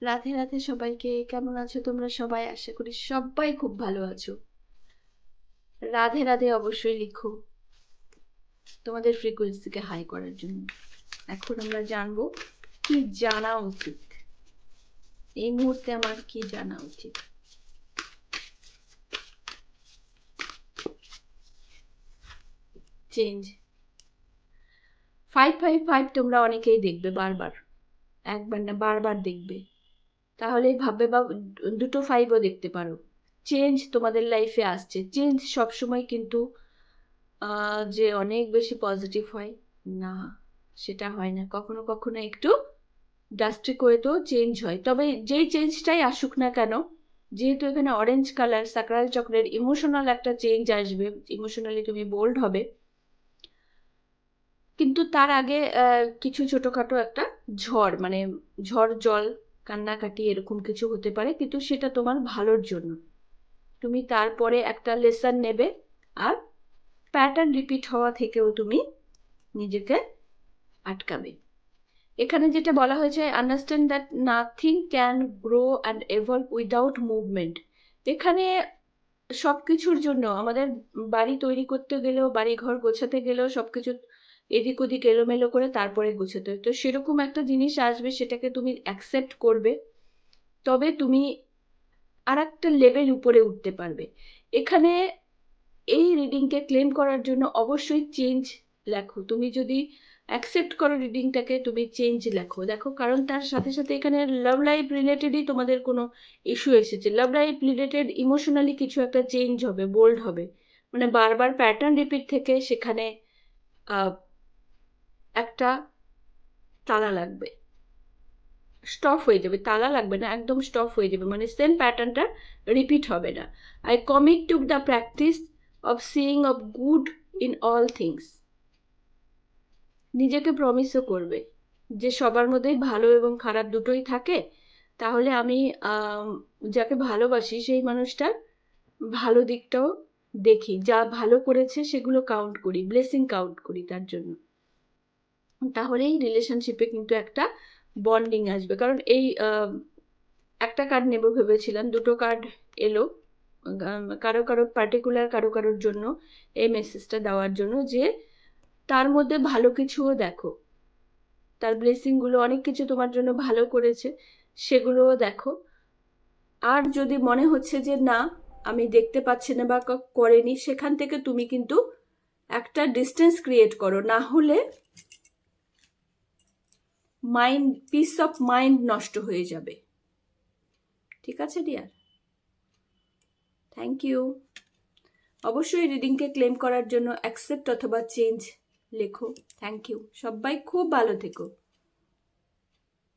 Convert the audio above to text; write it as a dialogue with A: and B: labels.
A: রাধে রাধে সবাইকে। কেমন আছো তোমরা সবাই? আশা করি সবাই খুব ভালো আছো। রাধে রাধে অবশ্যই লিখো তোমাদের ফ্রিকোয়েন্সিকে হাই করার জন্য। এখন আমরা জানবো কি জানা উচিত, এই মুহূর্তে আমার কি জানা উচিত। চেঞ্জ 555 তোমরা অনেকেই দেখবে, বারবার, একবার না বারবার দেখবে, তাহলেই ভাববে, বা দুটো 5ও দেখতে পারো। চেঞ্জ তোমাদের লাইফে আসছে। চেঞ্জ সবসময় কিন্তু যে অনেক বেশি পজিটিভ হয় না, সেটা হয় না। কখনো কখনো একটু ড্রাস্টিক ওয়েতেও চেঞ্জ হয়। তবে যেই চেঞ্জটাই আসুক না কেন, যেহেতু এখানে অরেঞ্জ কালার সাকরাল চক্রের, ইমোশনাল একটা চেঞ্জ আসবে, ইমোশনালি তুমি বোল্ড হবে, কিন্তু তার আগে কিছু ছোটখাটো একটা ঝড়, মানে ঝড় জল কান্নাকাটি এরকম কিছু হতে পারে, কিন্তু সেটা তোমার ভালোর জন্য। তুমি তারপরে একটা লেসন নেবে, আর প্যাটার্ন রিপিট হওয়া থেকেও তুমি নিজেকে আটকাবে। এখানে যেটা বলা হয়েছে, understand that nothing can grow and evolve without movement. এখানে সব কিছুর জন্য আমাদের বাড়ি তৈরি করতে গেলেও, বাড়ি ঘর গোছাতে গেলেও সবকিছু এদিক ওদিক এলোমেলো করে তারপরে গোছাতে হয়। তো সেরকম একটা জিনিস আসবে, সেটাকে তুমি অ্যাকসেপ্ট করবে, তবে তুমি আর একটা লেভেল উপরে উঠতে পারবে। এখানে এই রিডিংকে ক্লেম করার জন্য অবশ্যই চেঞ্জ লেখো। তুমি যদি অ্যাকসেপ্ট করো রিডিংটাকে, তুমি চেঞ্জ লেখো। দেখো, কারণ তার সাথে সাথে এখানে লাভ লাইফ রিলেটেডই তোমাদের কোনো ইস্যু এসেছে। লাভ লাইফ রিলেটেড ইমোশনালি কিছু একটা চেঞ্জ হবে, বোল্ড হবে, মানে বারবার প্যাটার্ন রিপিট থেকে সেখানে একটা তালা লাগবে, স্টপ হয়ে যাবে। তালা লাগবে না, একদম স্টপ হয়ে যাবে, মানে সেম প্যাটার্নটা রিপিট হবে না। I commit to the practice of seeing of good in all things. নিজেকে প্রমিসও করবে যে সবার মধ্যেই ভালো এবং খারাপ দুটোই থাকে, তাহলে আমি যাকে ভালোবাসি সেই মানুষটার ভালো দিকটাও দেখি, যা ভালো করেছে সেগুলো কাউন্ট করি, ব্লেসিং কাউন্ট করি তার জন্য। তাহলেই রিলেশনশিপে কিন্তু একটা বন্ডিং আসবে। কারণ এই একটা কার্ড নেব ভেবেছিলাম, দুটো কার্ড এলো কারো কারো পার্টিকুলার, কারো কারোর জন্য এই মেসেজটা দেওয়ার জন্য, যে তার মধ্যে ভালো কিছুও দেখো, তার ব্লেসিংগুলো, অনেক কিছু তোমার জন্য ভালো করেছে, সেগুলোও দেখো। আর যদি মনে হচ্ছে যে না, আমি দেখতে পাচ্ছি না বা করেনি, সেখান থেকে তুমি কিন্তু একটা ডিস্টেন্স ক্রিয়েট করো, না হলে মাইন্ড, পিস অফ মাইন্ড নষ্ট হয়ে যাবে। ঠিক আছে ডিয়ার, থ্যাংক ইউ। অবশ্যই রিডিংকে ক্লেম করার জন্য অ্যাকসেপ্ট অথবা চেঞ্জ লেখো। থ্যাংক ইউ, সবাই খুব ভালো থেকো।